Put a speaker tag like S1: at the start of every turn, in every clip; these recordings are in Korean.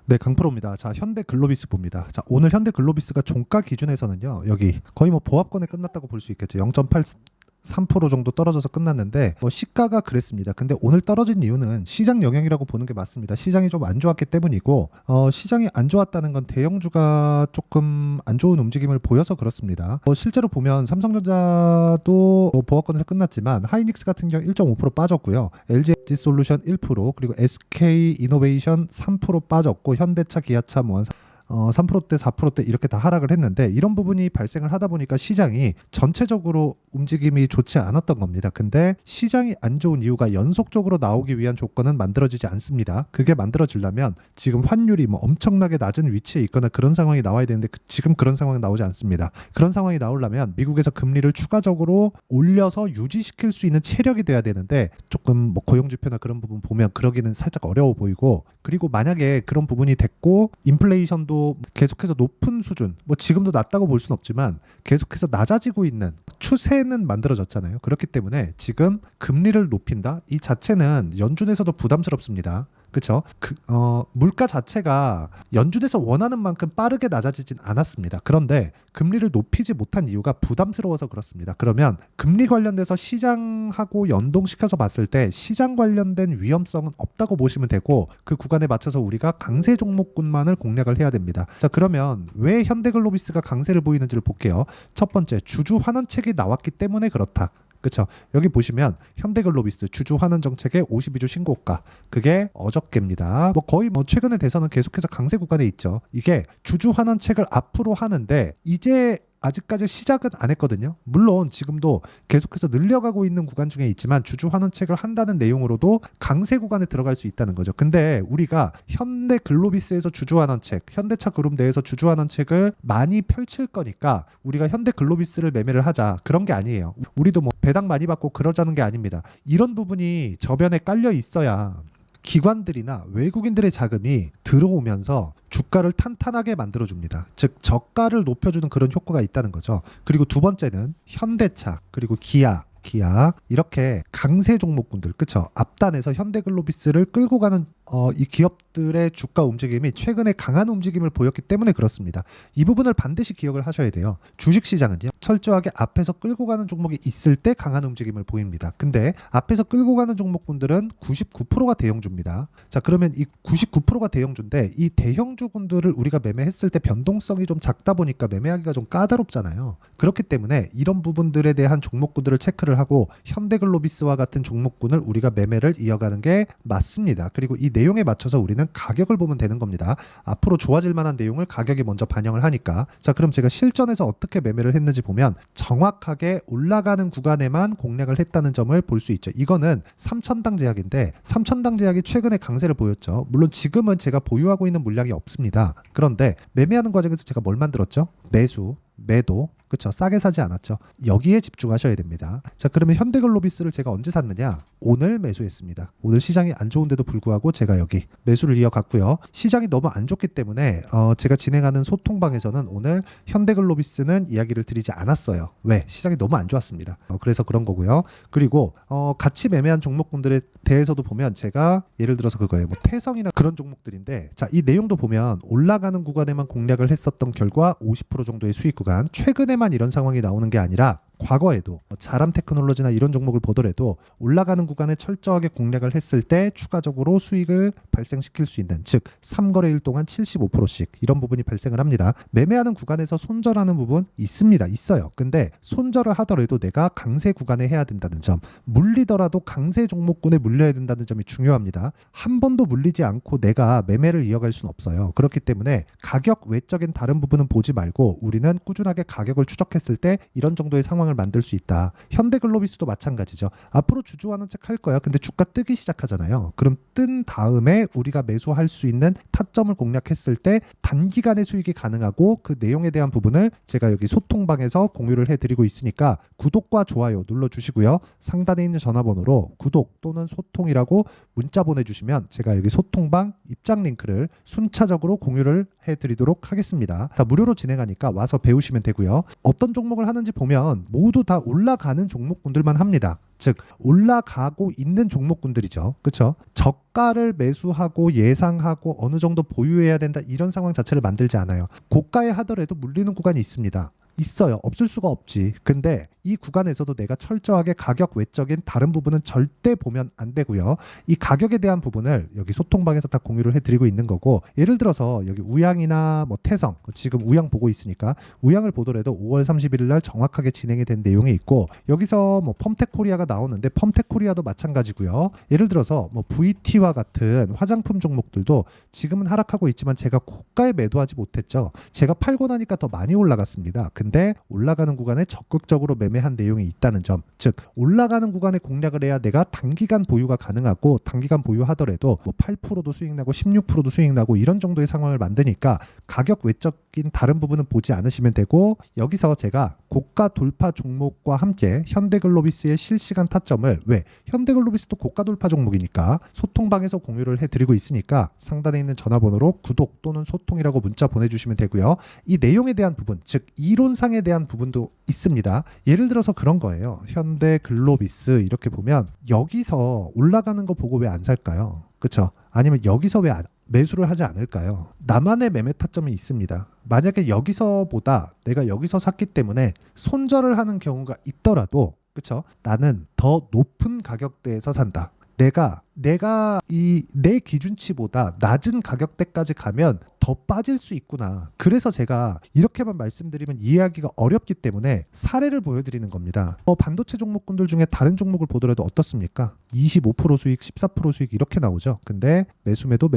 S1: 네, 강프로입니다. 자, 현대글로비스 봅니다. 자, 오늘 현대글로비스가 종가 기준에서는요, 여기 거의 뭐 보합권에 끝났다고 볼 수 있겠죠. 0.83% 정도 떨어져서 끝났는데 뭐 시가가 그랬습니다. 근데 오늘 떨어진 이유는 시장 영향이라고 보는 게 맞습니다. 시장이 좀 안 좋았기 때문이고 시장이 안 좋았다는 건 대형주가 조금 안 좋은 움직임을 보여서 그렇습니다. 실제로 보면 삼성전자도 보합권에서 끝났지만 하이닉스 같은 경우 1.5% 빠졌고요. LG에너지솔루션 1% 그리고 SK이노베이션 3% 빠졌고 현대차, 기아차 뭐 3%대, 4%대 이렇게 다 하락을 했는데 이런 부분이 발생을 하다 보니까 시장이 전체적으로 움직임이 좋지 않았던 겁니다. 근데 시장이 안 좋은 이유가 연속적으로 나오기 위한 조건은 만들어지지 않습니다. 그게 만들어지려면 지금 환율이 뭐 엄청나게 낮은 위치에 있거나 그런 상황이 나와야 되는데 지금 그런 상황이 나오지 않습니다. 그런 상황이 나오려면 미국에서 금리를 추가적으로 올려서 유지시킬 수 있는 체력이 돼야 되는데 조금 뭐 고용지표나 그런 부분 보면 그러기는 살짝 어려워 보이고, 그리고 만약에 그런 부분이 됐고 인플레이션도 계속해서 높은 수준, 뭐 지금도 낮다고 볼 수는 없지만 계속해서 낮아지고 있는 추세는 만들어졌잖아요. 그렇기 때문에 지금 금리를 높인다? 이 자체는 연준에서도 부담스럽습니다. 그렇죠? 물가 자체가 연준에서 원하는 만큼 빠르게 낮아지진 않았습니다. 그런데 금리를 높이지 못한 이유가 부담스러워서 그렇습니다. 그러면 금리 관련돼서 시장하고 연동시켜서 봤을 때 시장 관련된 위험성은 없다고 보시면 되고, 그 구간에 맞춰서 우리가 강세 종목군만을 공략을 해야 됩니다. 자, 그러면 왜 현대글로비스가 강세를 보이는지를 볼게요. 첫 번째, 주주 환원책이 나왔기 때문에 그렇다. 그렇죠. 여기 보시면 현대글로비스 주주 환원 정책의 52주 신고가, 그게 어저께입니다. 뭐 거의 뭐 최근에 대선은 계속해서 강세 구간에 있죠. 이게 주주 환원책을 앞으로 하는데 이제 아직까지 시작은 안 했거든요. 물론 지금도 계속해서 늘려가고 있는 구간 중에 있지만 주주 환원책을 한다는 내용으로도 강세 구간에 들어갈 수 있다는 거죠. 근데 우리가 현대글로비스에서 주주 환원책, 현대차 그룹 내에서 주주 환원책을 많이 펼칠 거니까 우리가 현대글로비스를 매매를 하자, 그런 게 아니에요. 우리도 뭐 배당 많이 받고 그러자는 게 아닙니다. 이런 부분이 저변에 깔려 있어야 기관들이나 외국인들의 자금이 들어오면서 주가를 탄탄하게 만들어줍니다. 즉 저가를 높여주는 그런 효과가 있다는 거죠. 그리고 두 번째는 현대차, 그리고 기아 이렇게 강세 종목군들, 그쵸? 앞단에서 현대글로비스를 끌고 가는 이 기업들의 주가 움직임이 최근에 강한 움직임을 보였기 때문에 그렇습니다. 이 부분을 반드시 기억을 하셔야 돼요. 주식시장은요, 철저하게 앞에서 끌고 가는 종목이 있을 때 강한 움직임을 보입니다. 근데 앞에서 끌고 가는 종목군들은 99%가 대형주입니다. 자, 그러면 이 99%가 대형주인데 이 대형주군들을 우리가 매매했을 때 변동성이 좀 작다 보니까 매매하기가 좀 까다롭잖아요. 그렇기 때문에 이런 부분들에 대한 종목군들을 체크를 하고 현대글로비스와 같은 종목군을 우리가 매매를 이어가는 게 맞습니다. 그리고 이 내용에 맞춰서 우리는 가격을 보면 되는 겁니다. 앞으로 좋아질 만한 내용을 가격이 먼저 반영을 하니까. 자, 그럼 제가 실전에서 어떻게 매매를 했는지 보면 정확하게 올라가는 구간에만 공략을 했다는 점을 볼 수 있죠. 이거는 3천당 제약인데 3천당 제약이 최근에 강세를 보였죠. 물론 지금은 제가 보유하고 있는 물량이 없습니다. 그런데 매매하는 과정에서 제가 뭘 만들었죠? 매수, 매도, 그렇죠. 싸게 사지 않았죠. 여기에 집중하셔야 됩니다. 자, 그러면 현대글로비스를 제가 언제 샀느냐? 오늘 매수했습니다. 오늘 시장이 안 좋은데도 불구하고 제가 여기 매수를 이어갔고요. 시장이 너무 안 좋기 때문에 제가 진행하는 소통방에서는 오늘 현대글로비스는 이야기를 드리지 않았어요. 왜? 시장이 너무 안 좋았습니다. 그래서 그런 거고요. 그리고 같이 매매한 종목군들에 대해서도 보면 제가 예를 들어서 그거예요. 뭐 태성이나 그런 종목들인데, 자, 이 내용도 보면 올라가는 구간에만 공략을 했었던 결과 50% 정도의 수익 구간, 최근에만 이런 상황이 나오는 게 아니라 과거에도 자람 테크놀로지나 이런 종목을 보더라도 올라가는 구간에 철저하게 공략을 했을 때 추가적으로 수익을 발생시킬 수 있는, 즉 3거래일 동안 75%씩 이런 부분이 발생을 합니다. 매매하는 구간에서 손절하는 부분 있어요. 근데 손절을 하더라도 내가 강세 구간에 해야 된다는 점, 물리더라도 강세 종목군에 물려야 된다는 점이 중요합니다. 한 번도 물리지 않고 내가 매매를 이어갈 수는 없어요. 그렇기 때문에 가격 외적인 다른 부분은 보지 말고 우리는 꾸준하게 가격을 추적했을 때 이런 정도의 상황을 만들 수 있다. 현대글로비스도 마찬가지죠. 앞으로 주주 환원책 할 거야. 근데 주가 뜨기 시작하잖아요. 그럼 뜬 다음에 우리가 매수할 수 있는 타점을 공략했을 때 단기간에 수익이 가능하고, 그 내용에 대한 부분을 제가 여기 소통방에서 공유를 해드리고 있으니까 구독과 좋아요 눌러주시고요. 상단에 있는 전화번호로 구독 또는 소통이라고 문자 보내주시면 제가 여기 소통방 입장 링크를 순차적으로 공유를 해드리도록 하겠습니다. 다 무료로 진행하니까 와서 배우시면 되고요. 어떤 종목을 하는지 보면 모두 다 올라가는 종목군들만 합니다. 즉 올라가고 있는 종목군들이죠. 그렇죠? 저가를 매수하고 예상하고 어느 정도 보유해야 된다 이런 상황 자체를 만들지 않아요. 고가에 하더라도 물리는 구간이 있습니다. 있어요. 없을 수가 없지. 근데 이 구간에서도 내가 철저하게 가격 외적인 다른 부분은 절대 보면 안 되고요. 이 가격에 대한 부분을 여기 소통방에서 다 공유를 해드리고 있는 거고, 예를 들어서 여기 우양이나 뭐 태성, 지금 우양 보고 있으니까 우양을 보더라도 5월 31일 날 정확하게 진행이 된 내용이 있고, 여기서 뭐 펌텍코리아가 나오는데 펌텍코리아도 마찬가지고요. 예를 들어서 뭐 VT와 같은 화장품 종목들도 지금은 하락하고 있지만 제가 고가에 매도하지 못했죠. 제가 팔고 나니까 더 많이 올라갔습니다. 근데 올라가는 구간에 적극적으로 매매한 내용이 있다는 점, 즉 올라가는 구간에 공략을 해야 내가 단기간 보유가 가능하고, 단기간 보유하더라도 뭐 8%도 수익 나고 16%도 수익 나고 이런 정도의 상황을 만드니까 가격 외적인 다른 부분은 보지 않으시면 되고, 여기서 제가 고가 돌파 종목과 함께 현대글로비스의 실시간 타점을, 왜 현대글로비스도 고가 돌파 종목이니까 소통방에서 공유를 해드리고 있으니까 상단에 있는 전화번호로 구독 또는 소통이라고 문자 보내주시면 되고요. 이 내용에 대한 부분, 즉 이론상에 대한 부분도 있습니다. 예를 들어서 그런 거예요. 현대글로비스 이렇게 보면 여기서 올라가는 거 보고 왜 안 살까요? 그렇죠? 아니면 여기서 왜 매수를 하지 않을까요? 나만의 매매 타점이 있습니다. 만약에 여기서보다 내가 여기서 샀기 때문에 손절을 하는 경우가 있더라도, 그렇죠? 나는 더 높은 가격대에서 산다. 내가 이 내 기준치보다 낮은 가격대까지 가면 더 빠질 수 있구나. 그래서 제가 이렇게만 말씀드리면 이해하기가 어렵기 때문에 사례를 보여드리는 겁니다. 반도체 종목군들 중에 다른 종목을 보더라도 어떻습니까? 25% 수익, 14% 수익 이렇게 나오죠. 근데 매수매도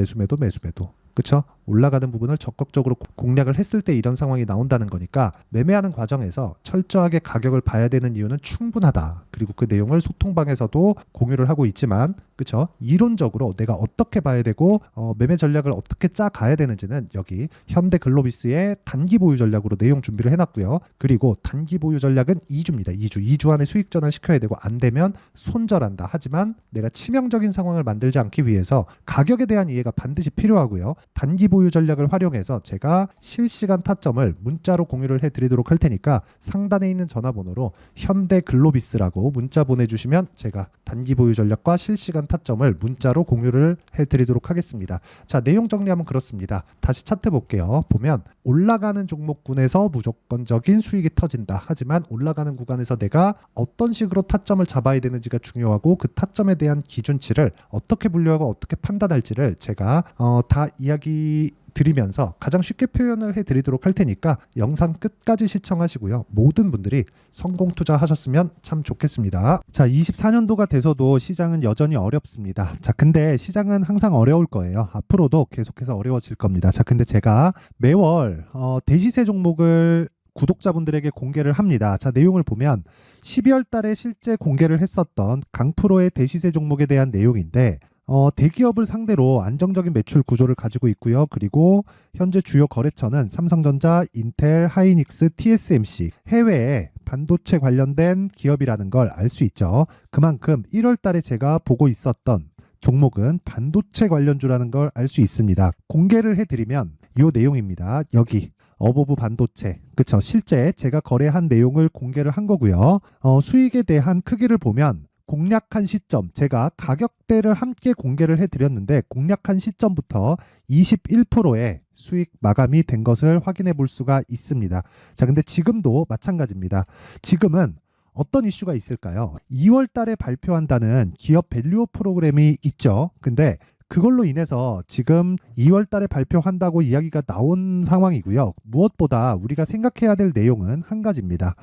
S1: 그렇죠? 올라가는 부분을 적극적으로 공략을 했을 때 이런 상황이 나온다는 거니까, 매매하는 과정에서 철저하게 가격을 봐야 되는 이유는 충분하다. 그리고 그 내용을 소통방에서도 공유를 하고 있지만, 그렇죠? 이론적으로 내가 어떻게 봐야 되고 매매 전략을 어떻게 짜 가야 되는지는 여기 현대글로비스의 단기 보유 전략으로 내용 준비를 해놨고요. 그리고 단기 보유 전략은 2주입니다. 2주 안에 수익 전환 시켜야 되고, 안 되면 손절한다. 하지만 내가 치명적인 상황을 만들지 않기 위해서 가격에 대한 이해가 반드시 필요하고요. 단기 보유 전략을 활용해서 제가 실시간 타점을 문자로 공유를 해드리도록 할 테니까 상단에 있는 전화번호로 현대글로비스라고 문자 보내주시면 제가 단기 보유 전략과 실시간 타점을 문자로 공유를 해드리도록 하겠습니다. 자, 내용 정리하면 그렇습니다. 다시 차트 볼게요. 보면 올라가는 종목군에서 무조건적인 수익이 터진다. 하지만 올라가는 구간에서 내가 어떤 식으로 타점을 잡아야 되는지가 중요하고, 그 타점에 대한 기준치를 어떻게 분류하고 어떻게 판단할지를 제가 다 이야기 드리면서 가장 쉽게 표현을 해드리도록 할 테니까 영상 끝까지 시청하시고요. 모든 분들이 성공 투자하셨으면 참 좋겠습니다. 자, 24년도가 돼서도 시장은 여전히 어렵습니다. 자, 근데 시장은 항상 어려울 거예요. 앞으로도 계속해서 어려워질 겁니다. 자, 근데 제가 매월 대시세 종목을 구독자분들에게 공개를 합니다. 자, 내용을 보면 12월 달에 실제 공개를 했었던 강프로의 대시세 종목에 대한 내용인데, 대기업을 상대로 안정적인 매출 구조를 가지고 있고요. 그리고 현재 주요 거래처는 삼성전자, 인텔, 하이닉스, TSMC, 해외에 반도체 관련된 기업이라는 걸 알 수 있죠. 그만큼 1월 달에 제가 보고 있었던 종목은 반도체 관련주라는 걸 알 수 있습니다. 공개를 해드리면 이 내용입니다. 여기 어보브 반도체, 그쵸? 실제 제가 거래한 내용을 공개를 한 거고요. 수익에 대한 크기를 보면 공략한 시점, 제가 가격대를 함께 공개를 해드렸는데 공략한 시점부터 21%의 수익 마감이 된 것을 확인해 볼 수가 있습니다. 자, 근데 지금도 마찬가지입니다. 지금은 어떤 이슈가 있을까요? 2월 달에 발표한다는 기업 밸류업 프로그램이 있죠. 근데 그걸로 인해서 지금 2월 달에 발표한다고 이야기가 나온 상황이고요. 무엇보다 우리가 생각해야 될 내용은 한 가지입니다.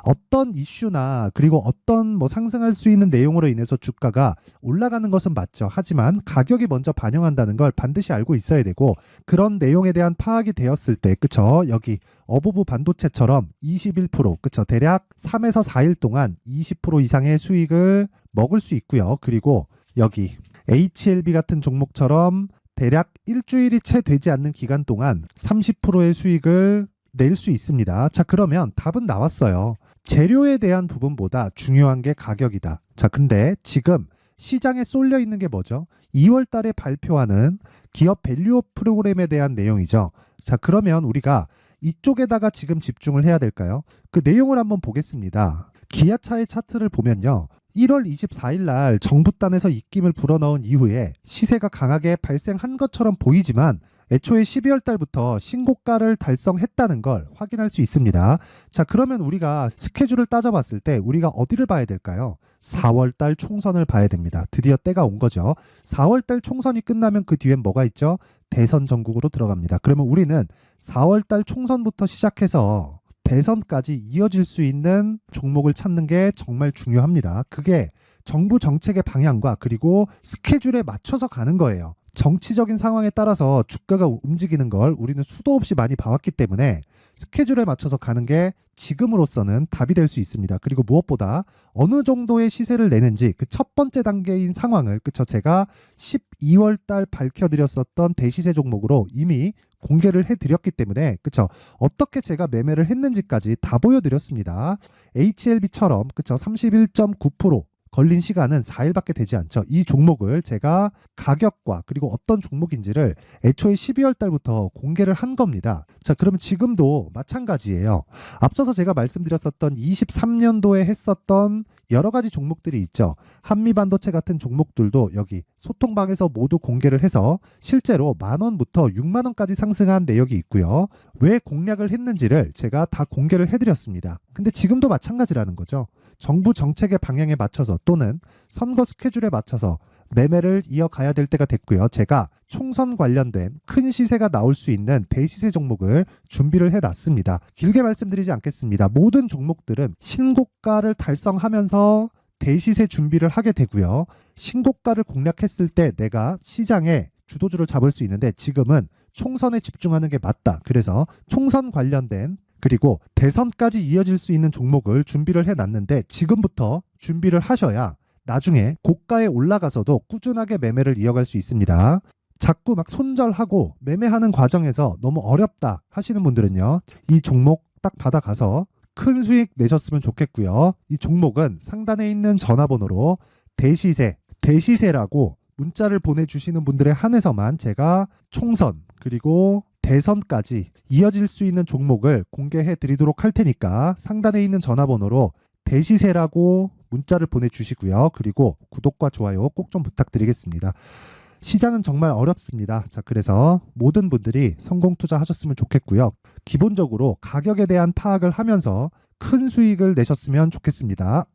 S1: 어떤 이슈나 그리고 어떤 상승할 수 있는 내용으로 인해서 주가가 올라가는 것은 맞죠. 하지만 가격이 먼저 반영한다는 걸 반드시 알고 있어야 되고, 그런 내용에 대한 파악이 되었을 때, 그쵸? 여기 어보브 반도체처럼 21%, 그쵸? 대략 3에서 4일 동안 20% 이상의 수익을 먹을 수 있고요. 그리고 여기 HLB 같은 종목처럼 대략 일주일이 채 되지 않는 기간 동안 30%의 수익을 낼 수 있습니다. 자, 그러면 답은 나왔어요. 재료에 대한 부분보다 중요한 게 가격이다. 자, 근데 지금 시장에 쏠려 있는 게 뭐죠? 2월 달에 발표하는 기업 밸류업 프로그램에 대한 내용이죠. 자, 그러면 우리가 이쪽에다가 지금 집중을 해야 될까요? 그 내용을 한번 보겠습니다. 기아차의 차트를 보면요. 1월 24일 날 정부단에서 입김을 불어넣은 이후에 시세가 강하게 발생한 것처럼 보이지만 애초에 12월 달부터 신고가를 달성했다는 걸 확인할 수 있습니다. 자, 그러면 우리가 스케줄을 따져봤을 때 우리가 어디를 봐야 될까요? 4월 달 총선을 봐야 됩니다. 드디어 때가 온 거죠. 4월 달 총선이 끝나면 그 뒤엔 뭐가 있죠? 대선 전국으로 들어갑니다. 그러면 우리는 4월 달 총선부터 시작해서 대선까지 이어질 수 있는 종목을 찾는 게 정말 중요합니다. 그게 정부 정책의 방향과 그리고 스케줄에 맞춰서 가는 거예요. 정치적인 상황에 따라서 주가가 움직이는 걸 우리는 수도 없이 많이 봐왔기 때문에 스케줄에 맞춰서 가는 게 지금으로서는 답이 될 수 있습니다. 그리고 무엇보다 어느 정도의 시세를 내는지 그 첫 번째 단계인 상황을 제가 12월 달 밝혀드렸었던 대시세 종목으로 이미 공개를 해드렸기 때문에 어떻게 제가 매매를 했는지까지 다 보여드렸습니다. HLB처럼 31.9% 걸린 시간은 4일밖에 되지 않죠. 이 종목을 제가 가격과 그리고 어떤 종목인지를 애초에 12월 달부터 공개를 한 겁니다. 자, 그러면 지금도 마찬가지예요. 앞서서 제가 말씀드렸었던 23년도에 했었던 여러 가지 종목들이 있죠. 한미반도체 같은 종목들도 여기 소통방에서 모두 공개를 해서 실제로 10,000원부터 60,000원까지 상승한 내역이 있고요. 왜 공략을 했는지를 제가 다 공개를 해드렸습니다. 근데 지금도 마찬가지라는 거죠. 정부 정책의 방향에 맞춰서 또는 선거 스케줄에 맞춰서 매매를 이어가야 될 때가 됐고요. 제가 총선 관련된 큰 시세가 나올 수 있는 대시세 종목을 준비를 해놨습니다. 길게 말씀드리지 않겠습니다. 모든 종목들은 신고가를 달성하면서 대시세 준비를 하게 되고요. 신고가를 공략했을 때 내가 시장에 주도주를 잡을 수 있는데 지금은 총선에 집중하는 게 맞다. 그래서 총선 관련된 그리고 대선까지 이어질 수 있는 종목을 준비를 해놨는데 지금부터 준비를 하셔야 나중에 고가에 올라가서도 꾸준하게 매매를 이어갈 수 있습니다. 자꾸 막 손절하고 매매하는 과정에서 너무 어렵다 하시는 분들은요. 이 종목 딱 받아가서 큰 수익 내셨으면 좋겠고요. 이 종목은 상단에 있는 전화번호로 대시세라고 문자를 보내주시는 분들에 한해서만 제가 총선 그리고 대선까지 이어질 수 있는 종목을 공개해 드리도록 할 테니까 상단에 있는 전화번호로 대시세라고 문자를 보내주시고요. 그리고 구독과 좋아요 꼭 좀 부탁드리겠습니다. 시장은 정말 어렵습니다. 자, 그래서 모든 분들이 성공 투자하셨으면 좋겠고요. 기본적으로 가격에 대한 파악을 하면서 큰 수익을 내셨으면 좋겠습니다.